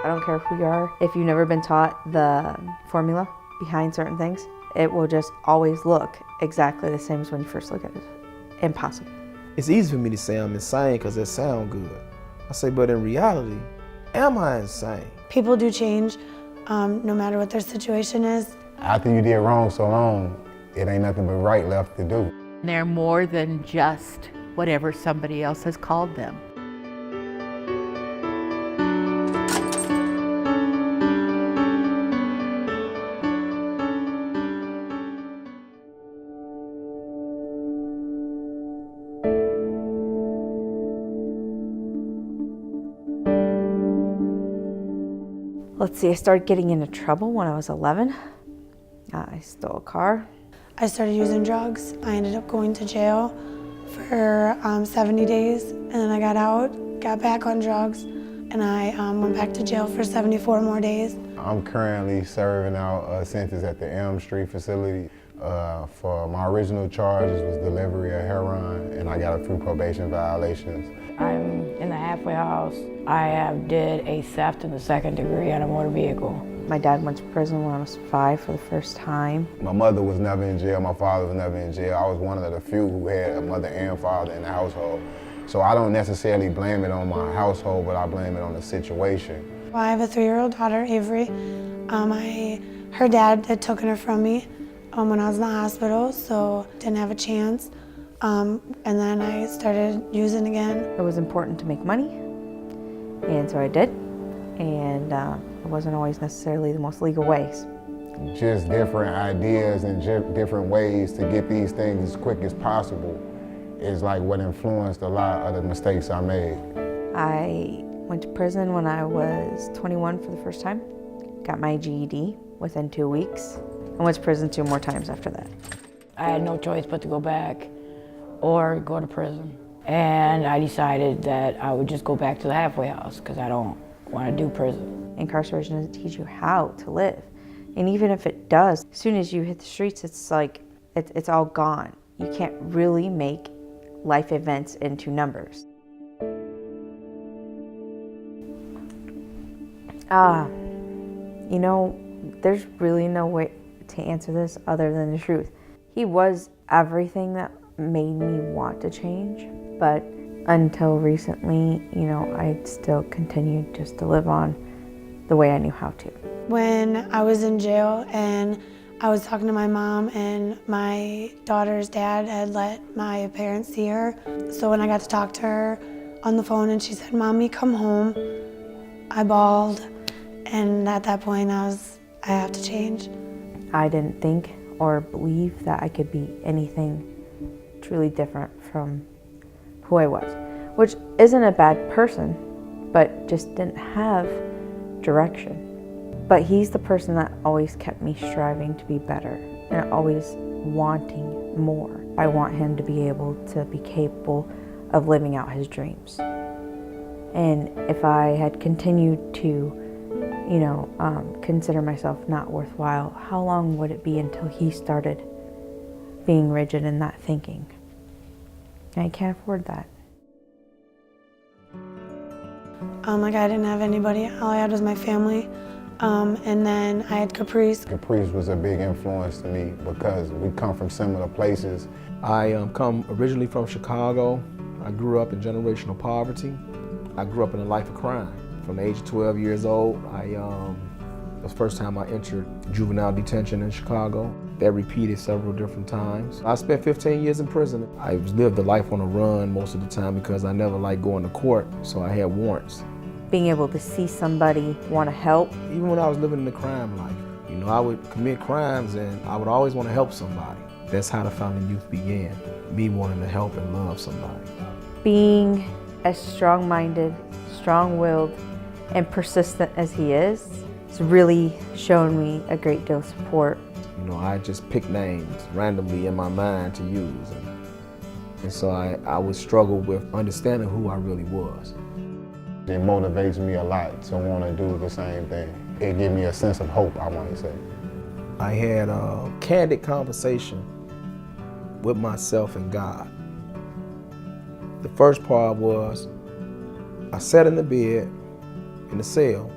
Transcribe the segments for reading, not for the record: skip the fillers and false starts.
I don't care who you are. If you've never been taught the formula behind certain things, it will just always look exactly the same as when you first look at it. Impossible. It's easy for me to say I'm insane because it sounds good. I say, but in reality, am I insane? People do change, no matter what their situation is. After you did wrong so long, it ain't nothing but right left to do. They're more than just whatever somebody else has called them. Let's see, I started getting into trouble when I was 11. I stole a car. I started using drugs. I ended up going to jail for 70 days, and then I got out, got back on drugs, and I went back to jail for 74 more days. I'm currently serving out a sentence at the Elm Street facility. For my original charges was delivery of heroin, and I got a few probation violations. I'm in the halfway house. I have did a theft in the second degree on a motor vehicle. My dad went to prison when I was 5 for the first time. My mother was never in jail, my father was never in jail. I was one of the few who had a mother and father in the household. So I don't necessarily blame it on my household, but I blame it on the situation. I have a 3-year-old daughter, Avery. Her dad had taken her from me when I was in the hospital, so didn't have a chance. And then I started using again. It was important to make money, and so I did. And it wasn't always necessarily the most legal ways. Just different ideas and different ways to get these things as quick as possible is like what influenced a lot of the mistakes I made. I went to prison when I was 21 for the first time, got my GED within 2 weeks, and went to prison 2 more times after that. I had no choice but to go back or go to prison. And I decided that I would just go back to the halfway house because I don't want to do prison. Incarceration doesn't teach you how to live. And even if it does, as soon as you hit the streets, it's like, it's all gone. You can't really make life events into numbers. You know, there's really no way to answer this other than the truth. He was everything that made me want to change, but until recently, you know, I still continued just to live on the way I knew how to. When I was in jail and I was talking to my mom, and my daughter's dad had let my parents see her. So when I got to talk to her on the phone and she said, "Mommy, come home," I bawled. And at that point I have to change. I didn't think or believe that I could be anything truly different from who I was, which isn't a bad person, but just didn't have direction. But he's the person that always kept me striving to be better and always wanting more. I want him to be able to be capable of living out his dreams. And if I had continued to, you know, consider myself not worthwhile, how long would it be until he started being rigid in that thinking? And I can't afford that. Like I didn't have anybody. All I had was my family. And then I had Caprice. Caprice was a big influence to me because we come from similar places. I come originally from Chicago. I grew up in generational poverty. I grew up in a life of crime. From the age of 12 years old, it was the first time I entered juvenile detention in Chicago. That repeated several different times. I spent 15 years in prison. I lived a life on the run most of the time because I never liked going to court, so I had warrants. Being able to see somebody want to help. Even when I was living in the crime life, you know, I would commit crimes and I would always want to help somebody. That's how the Founding Youth began, me wanting to help and love somebody. Being as strong-minded, strong-willed, and persistent as he is, it's really shown me a great deal of support. You know, I just picked names randomly in my mind to use. And so I would struggle with understanding who I really was. It motivates me a lot to want to do the same thing. It gives me a sense of hope, I want to say. I had a candid conversation with myself and God. The first part was, I sat in the bed, in the cell,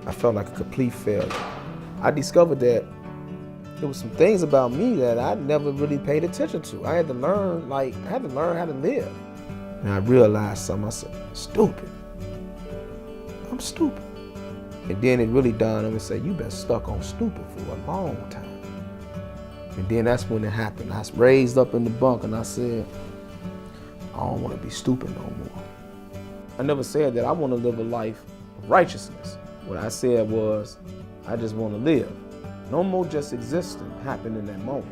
I felt like a complete failure. I discovered that there was some things about me that I never really paid attention to. I had to learn how to live. And I realized something. I said, stupid. I'm stupid. And then it really dawned on me and said, you've been stuck on stupid for a long time. And then that's when it happened. I raised up in the bunk and I said, I don't want to be stupid no more. I never said that I want to live a life of righteousness. What I said was, I just want to live. No more just existing happened in that moment.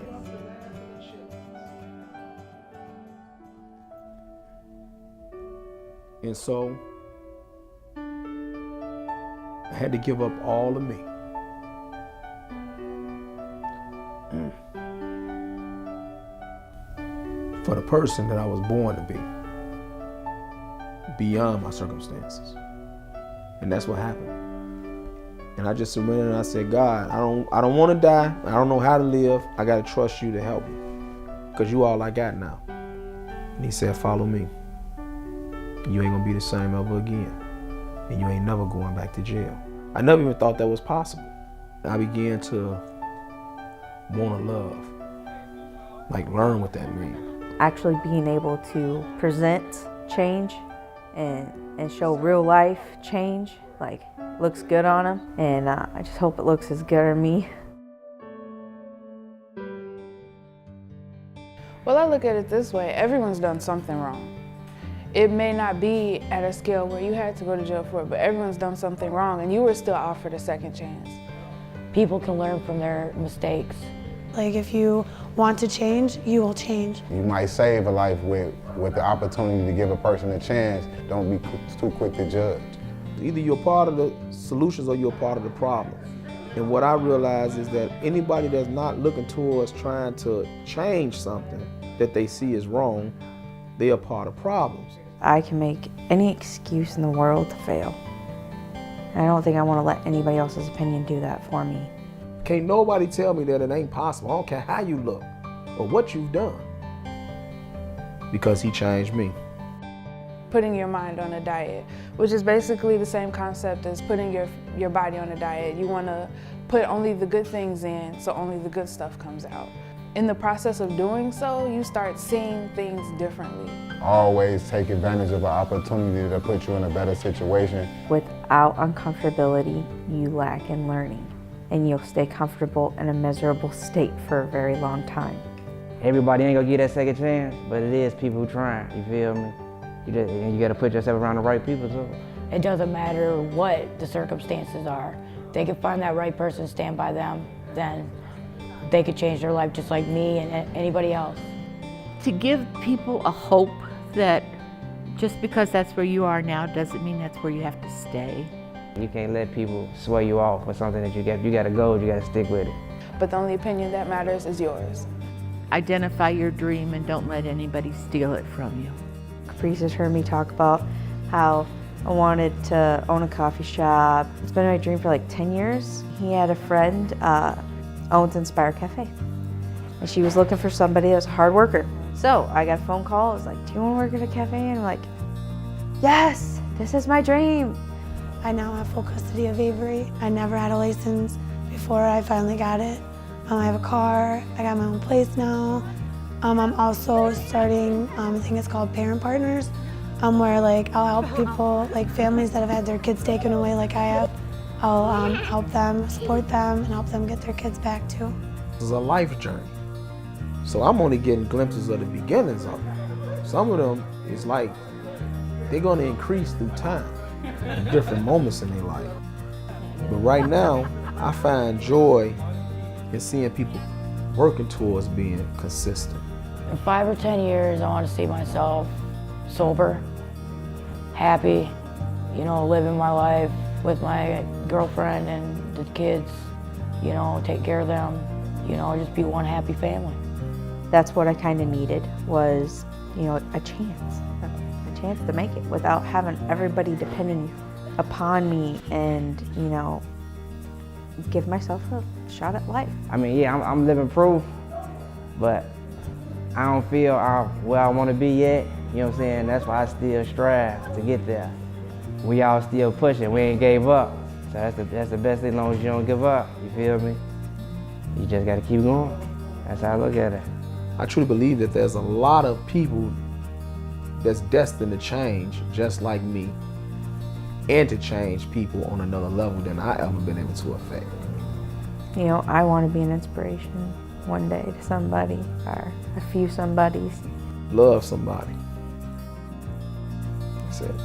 And so, I had to give up all of me. For the person that I was born to be, beyond my circumstances. And that's what happened. And I just surrendered and I said, God, I don't want to die. I don't know how to live. I got to trust you to help me, because you all I got now. And he said, follow me. You ain't gonna be the same ever again. And you ain't never going back to jail. I never even thought that was possible. I began to want to love, like learn what that means. Actually being able to present change and show real life change, like looks good on them. And I just hope it looks as good on me. Well, I look at it this way, everyone's done something wrong. It may not be at a scale where you had to go to jail for it, but everyone's done something wrong and you were still offered a second chance. People can learn from their mistakes. Like if you want to change, you will change. You might save a life with the opportunity to give a person a chance. Don't be too quick to judge. Either you're part of the solutions or you're part of the problem. And what I realize is that anybody that's not looking towards trying to change something that they see is wrong, they are part of problems. I can make any excuse in the world to fail. And I don't think I want to let anybody else's opinion do that for me. Can't nobody tell me that it ain't possible. I don't care how you look or what you've done, because he changed me. Putting your mind on a diet, which is basically the same concept as putting your body on a diet. You want to put only the good things in, so only the good stuff comes out. In the process of doing so, you start seeing things differently. Always take advantage of an opportunity to put you in a better situation. Without uncomfortability, you lack in learning, and you'll stay comfortable in a miserable state for a very long time. Everybody ain't gonna get that second chance, but it is people trying, you feel me? You gotta put yourself around the right people too. It doesn't matter what the circumstances are. If they can find that right person, stand by them, then they could change their life just like me and anybody else. To give people a hope that just because that's where you are now doesn't mean that's where you have to stay. You can't let people sway you off for something that you got a goal, you gotta stick with it. But the only opinion that matters is yours. Identify your dream and don't let anybody steal it from you. Caprice has heard me talk about how I wanted to own a coffee shop. It's been my dream for like 10 years. He had a friend, owns Inspire Cafe. And she was looking for somebody that was a hard worker. So I got a phone call, I was like, do you want to work at a cafe? And I'm like, yes, this is my dream. I now have full custody of Avery. I never had a license before I finally got it. I have a car, I got my own place now. I'm also starting, I think it's called Parent Partners, where like I'll help people, like families that have had their kids taken away like I have. I'll help them, support them, and help them get their kids back too. This is a life journey. So I'm only getting glimpses of the beginnings of it. Some of them, it's like they're gonna increase through time, in different moments in their life. But right now, I find joy in seeing people working towards being consistent. In 5 or 10 years, I want to see myself sober, happy, living my life with my girlfriend and the kids, take care of them, just be one happy family. That's what I kind of needed was, a chance to make it without having everybody depending upon me and, give myself a shot at life. I mean, yeah, I'm living proof, but I don't feel where I want to be yet. You know what I'm saying? That's why I still strive to get there. We all still pushing. We ain't gave up. So that's the best thing, as long as you don't give up, you feel me? You just gotta keep going. That's how I look at it. I truly believe that there's a lot of people that's destined to change just like me and to change people on another level than I ever been able to affect. You know, I want to be an inspiration one day to somebody or a few somebodies. Love somebody. That's it.